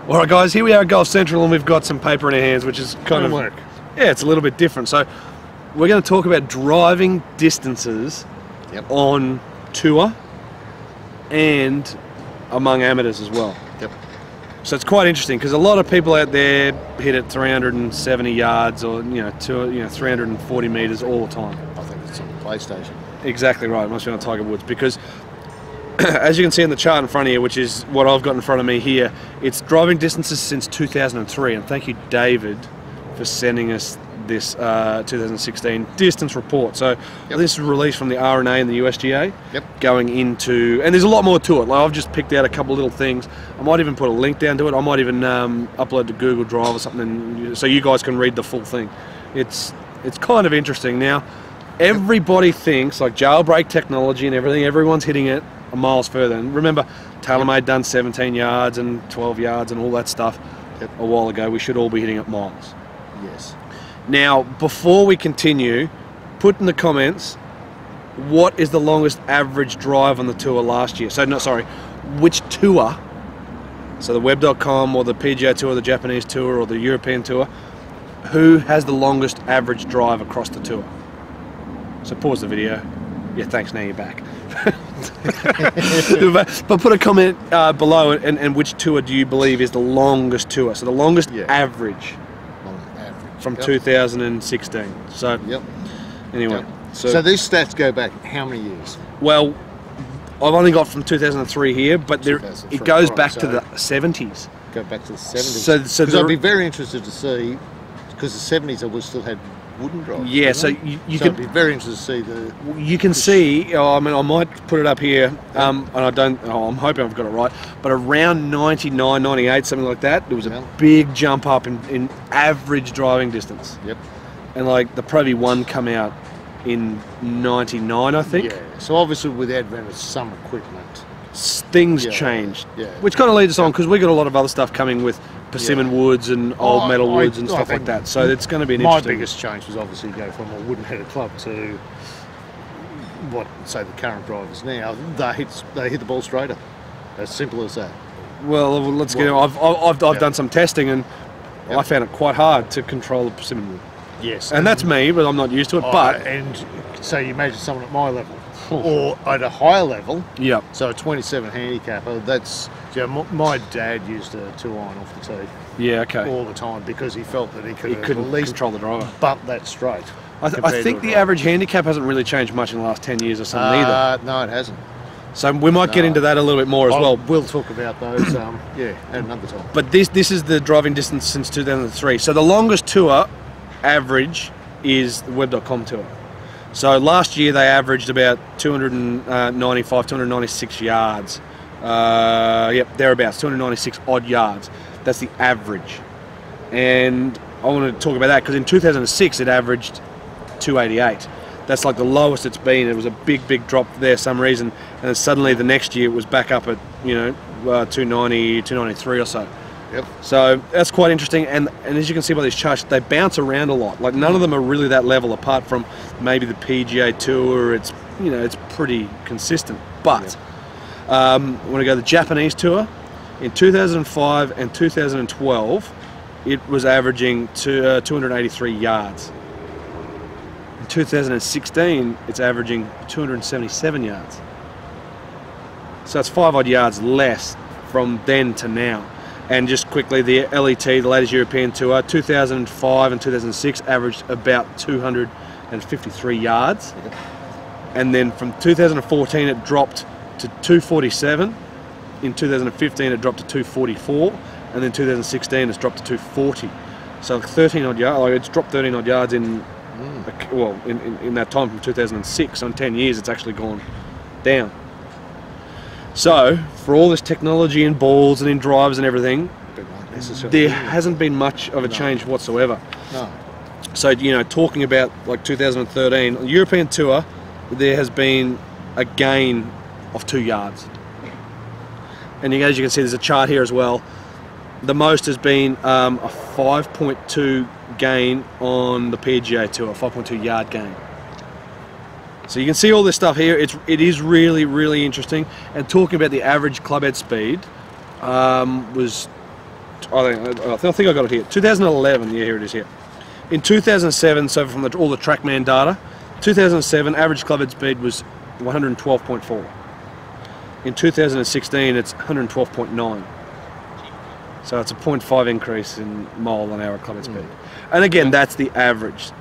All right, guys, here we are at Golf Central, and we've got some paper in our hands, which is kind of work. Yeah, it's a little bit different. So we're going to talk about driving distances on tour and among amateurs as well. Yep. So it's quite interesting because a lot of people out there hit at 370 yards or 340 meters all the time. I think it's on the PlayStation. Exactly right. It must be on Tiger Woods because, as you can see in the chart in front of you, which is what I've got in front of me here, it's driving distances since 2003. And thank you, David, for sending us this 2016 distance report. So this is released from the RNA and the USGA, going into, and there's a lot more to it. Like I've just picked out a couple of little things. I might even put a link down to it. I might even upload to Google Drive or something, so you guys can read the full thing. It's kind of interesting. Now, everybody thinks like jailbreak technology and everything. Everyone's hitting it miles further. And remember, TaylorMade done 17 yards and 12 yards and all that stuff a while ago. We should all be hitting it miles. Yes. Now, before we continue, put in the comments what is the longest average drive on the tour last year. So, no, sorry, which tour? So the web.com or the PGA Tour, the Japanese Tour or the European Tour, who has the longest average drive across the tour? So pause the video. Yeah, thanks, now you're back. But put a comment below and which tour do you believe is the longest tour? So the longest average. From 2016. So anyway, so these stats go back how many years? Well, I've only got from 2003 here, but it goes back to the 70s. Go back to the 70s. So I'd be very interested to see, because the 70s we still had wooden drives. Yeah, so you can. I'd be very interested to see the. You can see. I mean, I might put it up here, and I don't. I'm hoping I've got it right. But around 99, 98, something like that, there was a big jump up in average driving distance. Yep. And like the Pro V1 come out in 99, I think. Yeah. So obviously, with the advent of some equipment, things changed. Yeah. Which kind of leads us on because we got a lot of other stuff coming with persimmon woods and old metal woods and stuff like that. So it's going to be an interesting. My biggest change was obviously go from a wooden-headed club to what, say, the current drivers now. They hit the ball straighter. As simple as that. Well, let's get. I've done some testing and I found it quite hard to control the persimmon wood. Yes. And that's me, but I'm not used to it. And so you imagine someone at my level. Or at a higher level, so a 27 handicapper, that's, my dad used a 2-iron off the tee all the time because he felt that he couldn't at least control the driver. Butt that straight. I think the average handicap hasn't really changed much in the last 10 years or something either. No, it hasn't. So we might get into that a little bit more as well. We'll talk about those at another time. But this is the driving distance since 2003. So the longest tour average is the web.com tour. So last year they averaged about 295, 296 yards. Thereabouts, 296 odd yards. That's the average. And I want to talk about that because in 2006 it averaged 288. That's like the lowest it's been. It was a big drop there for some reason. And then suddenly the next year it was back up at 290, 293 or so. Yep. So that's quite interesting, and as you can see by these charts, they bounce around a lot. Like none of them are really that level, apart from maybe the PGA Tour. It's it's pretty consistent. But I want to go to the Japanese Tour. In 2005 and 2012, it was averaging 283 yards. In 2016, it's averaging 277 yards. So it's 5 odd yards less from then to now. And just quickly, the LET, the latest European Tour, 2005 and 2006 averaged about 253 yards. And then from 2014 it dropped to 247. In 2015 it dropped to 244. And then 2016 it's dropped to 240. So 13 odd yards, like it's dropped 13 odd yards in that time from 2006. So in 10 years it's actually gone down. So, for all this technology in balls and in drives and everything, there hasn't been much of a change whatsoever. No. So, talking about like 2013, on the European Tour, there has been a gain of 2 yards. And as you can see, there's a chart here as well. The most has been a 5.2 gain on the PGA Tour, a 5.2 yard gain. So you can see all this stuff here. It is really interesting. And talking about the average club head speed was I think I got it here. 2011. Yeah, here it is here. In 2007, so from all the TrackMan data, 2007 average clubhead speed was 112.4. In 2016, it's 112.9. So it's a 0.5 increase in mile an hour clubhead speed. And again, that's the average.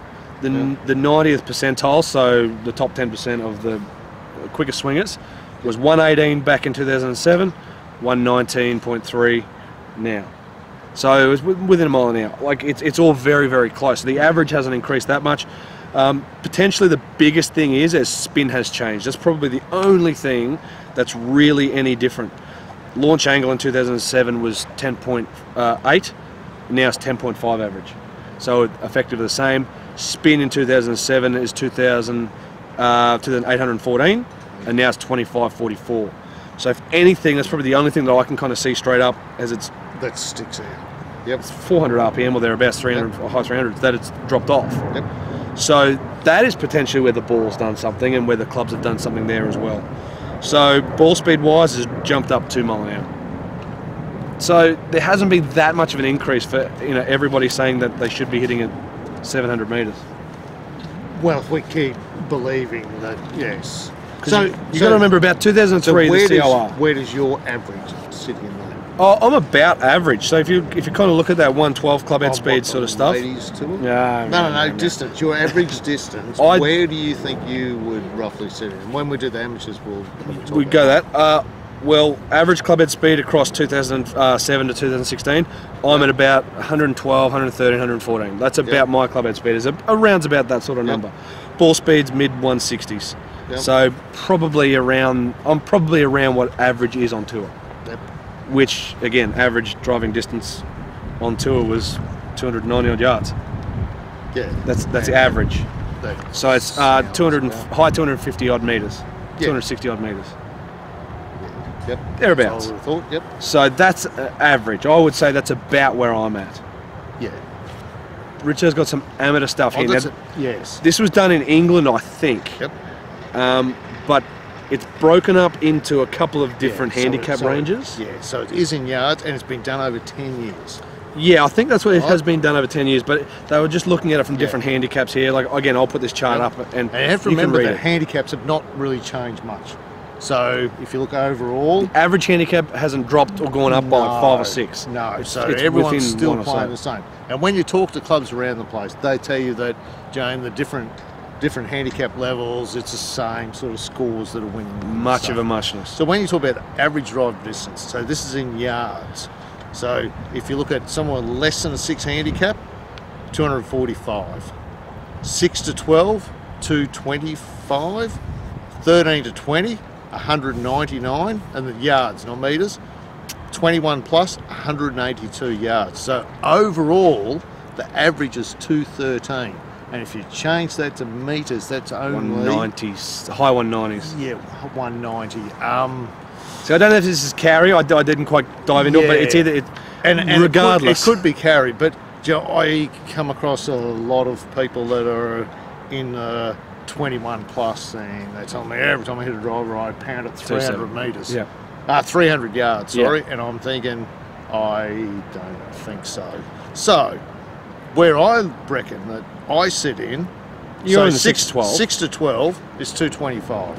The 90th percentile, so the top 10% of the quickest swingers, was 118 back in 2007, 119.3 now. So it was within a mile an hour. Like it's all very, very close. The average hasn't increased that much. Potentially the biggest thing is as spin has changed. That's probably the only thing that's really any different. Launch angle in 2007 was 10.8, now it's 10.5 average. So effectively the same. Spin in 2007 is 2,814, and now it's 2544. So if anything, that's probably the only thing that I can kind of see straight up as it's... That sticks out. Yep. It's 400 RPM or thereabouts, 300 or high 300s, that it's dropped off. Yep. So that is potentially where the ball's done something and where the clubs have done something there as well. So ball speed wise has jumped up 2 mile an hour. So there hasn't been that much of an increase for everybody saying that they should be hitting it 700 metres. Well, if we keep believing that, yes. So you got to remember about 2003 the COR. Where does your average sit in there? Oh, I'm about average. So if you kind of look at that 112 clubhead speed sort of stuff. Ladies to it? No, distance. Your average distance. Where do you think you would roughly sit in? When we do the amateurs, we'd go that. Well, average clubhead speed across 2007 to 2016, I'm at about 112, 113, 114. That's about my clubhead speed. Is around about that sort of number. Ball speed's mid 160s. So probably around. I'm probably around what average is on tour. Which again, average driving distance on tour was 290 odd yards. Yeah, that's the average. So it's 200 high 250 odd meters, 260 odd meters. Yep. Thereabouts. I would have thought. Yep. So that's average. I would say that's about where I'm at. Yeah. Richo's got some amateur stuff here. Now, yes. This was done in England, I think. Yep. But it's broken up into a couple of different handicap ranges. Yeah, so it is in yards and it's been done over 10 years. Yeah, I think that's what it has been done over 10 years, but they were just looking at it from different handicaps here. Like, again, I'll put this chart up and you have to remember that handicaps have not really changed much. So if you look overall... The average handicap hasn't dropped or gone up by 5 or 6. No, so everyone's still playing the same. And when you talk to clubs around the place, they tell you that, Jane, the different handicap levels, it's the same sort of scores that are winning. Much of a muchness. So when you talk about average drive distance, so this is in yards. So if you look at somewhere less than a 6 handicap, 245. 6 to 12, 225. 13 to 20, 199, and the yards, not meters. 21 plus, 182 yards. So overall, the average is 213. And if you change that to meters, that's only 190s, high 190s. Yeah, 190. So I don't know if this is carry. I didn't quite dive into it, but it's either regardless. It could be carry, but I come across a lot of people that are in 21 plus, and they tell me every time I hit a driver, I pound it 300 meters. Yeah. 300 yards. Sorry, and I'm thinking, I don't think so. So, where I reckon that I sit in, you're in 6 to 12. 6 to 12 is 225,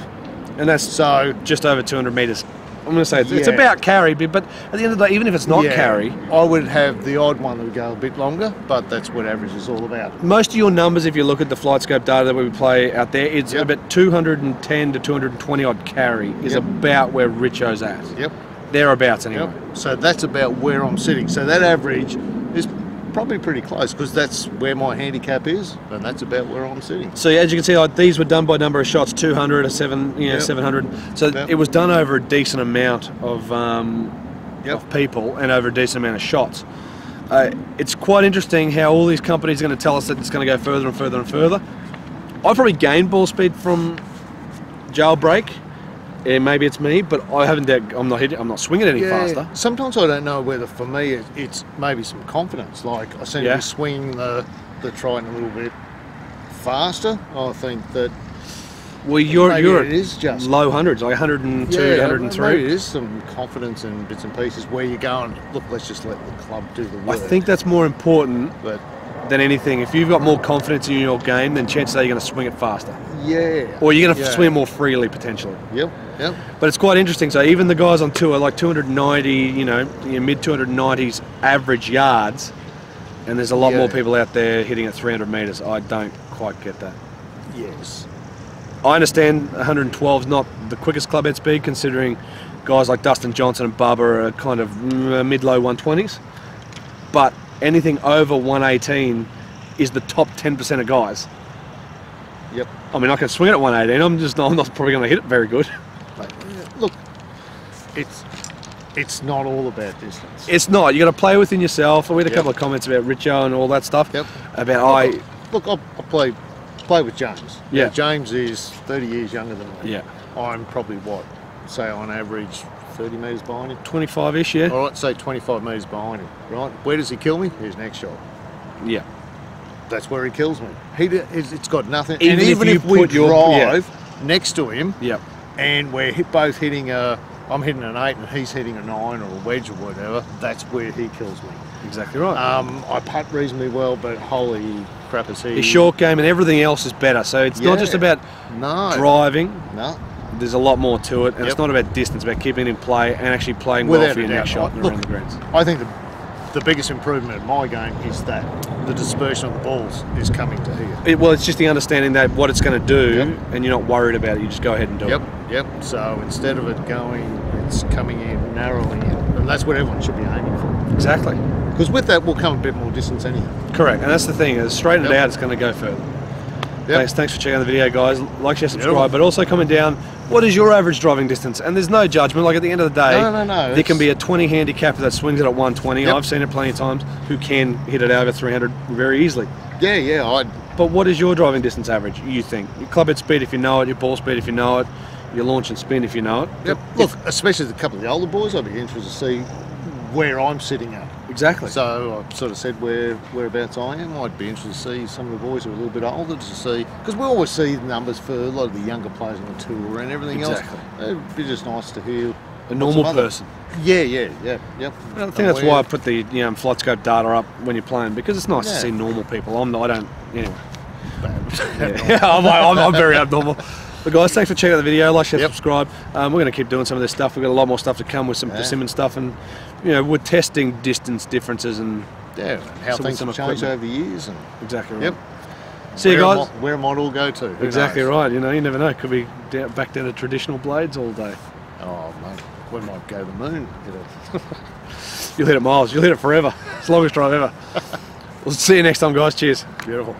and that's so just over 200 meters. I'm going to say it's about carry, but at the end of the day, even if it's not carry, I would have the odd one that would go a bit longer, but that's what average is all about. Most of your numbers, if you look at the flight scope data that we play out there, it's about 210 to 220 odd carry is about where Richo's at. Yep. Thereabouts anyway. Yep. So that's about where I'm sitting. So that average is probably pretty close because that's where my handicap is, and that's about where I'm sitting. So as you can see, like, these were done by number of shots, 200 or 700. So it was done over a decent amount of people and over a decent amount of shots. It's quite interesting how all these companies are going to tell us that it's going to go further and further and further. I probably gained ball speed from jailbreak. Maybe it's me, but I haven't. I'm not swinging any faster. Sometimes I don't know whether for me it's maybe some confidence. Like I seem to be swinging the Triton a little bit faster. I think that Well, you're it is just low hundreds, like 102, 103. Maybe it is some confidence in bits and pieces where you're going, look, let's just let the club do the work. I think that's more important than anything. If you've got more confidence in your game, then chances are you're going to swing it faster. Yeah. Or you're going to swing more freely, potentially. Yep. But it's quite interesting. So even the guys on tour, like 290, your mid 290s average yards, and there's a lot more people out there hitting at 300 metres. I don't quite get that. Yes. I understand 112 is not the quickest club head speed, considering guys like Dustin Johnson and Bubba are kind of mid-low 120s. But anything over 118 is the top 10% of guys. Yep. I mean, I can swing it at 118. I'm not probably going to hit it very good. Look, it's not all about distance. It's not. You got to play within yourself. We had a couple of comments about RICHO and all that stuff. Yep. About I play with James. Yeah. James is 30 years younger than me. Yeah. I'm probably say on average 30 metres behind him. 25-ish, yeah. All right, say 25 metres behind him. Right. Where does he kill me? His next shot. Yeah. That's where he kills me. It's got nothing. Even if we drive next to him. Yep. And we're both hitting I'm hitting an 8 and he's hitting a 9 or a wedge or whatever, that's where he kills me. Exactly right. I putt reasonably well, but holy crap is he. His short game and everything else is better. So it's not just about driving. No. There's a lot more to it. And it's not about distance, it's about keeping it in play and actually playing well for your next shot and around the greens. I think the biggest improvement in my game is that the dispersion of the balls is coming to here. It's just the understanding that what it's going to do, and you're not worried about it. You just go ahead and do it. Yep. So instead of it going, it's coming in, narrowing in, and that's what everyone should be aiming for. Exactly. Because with that will come a bit more distance anyhow. Correct, and that's the thing. As straighten it out, it's going to go further. Thanks for checking out the video, guys. Like, share, subscribe, but also comment down, what is your average driving distance? And there's no judgment. Like, at the end of the day, there can be a 20 handicapper that swings it at 120. I've seen it plenty of times, who can hit it over 300 very easily. But what is your driving distance average, you think? Your club head speed if you know it, your ball speed if you know it, your launch and spin if you know it. Look, especially a couple of the older boys, I'd be interested to see where I'm sitting at. Exactly. So I've sort of said whereabouts I am. I'd be interested to see some of the boys who are a little bit older to see, because we always see the numbers for a lot of the younger players on the tour and everything else. It'd be just nice to hear a normal person. Yep. I think that's why I put the flight scope data up when you're playing, because it's nice to see normal people. Anyway. I'm very abnormal. But guys, thanks for checking out the video. Like, share, subscribe. We're going to keep doing some of this stuff. We've got a lot more stuff to come with some persimmon stuff, and we're testing distance differences and how things have changed over the years. And exactly right. See you guys. Where might all go to? Exactly right. You never know. Could be back down to traditional blades all day. Oh mate, we might go to the moon. You'll hit it miles. You'll hit it forever. It's the longest drive ever. We'll see you next time, guys. Cheers. Beautiful.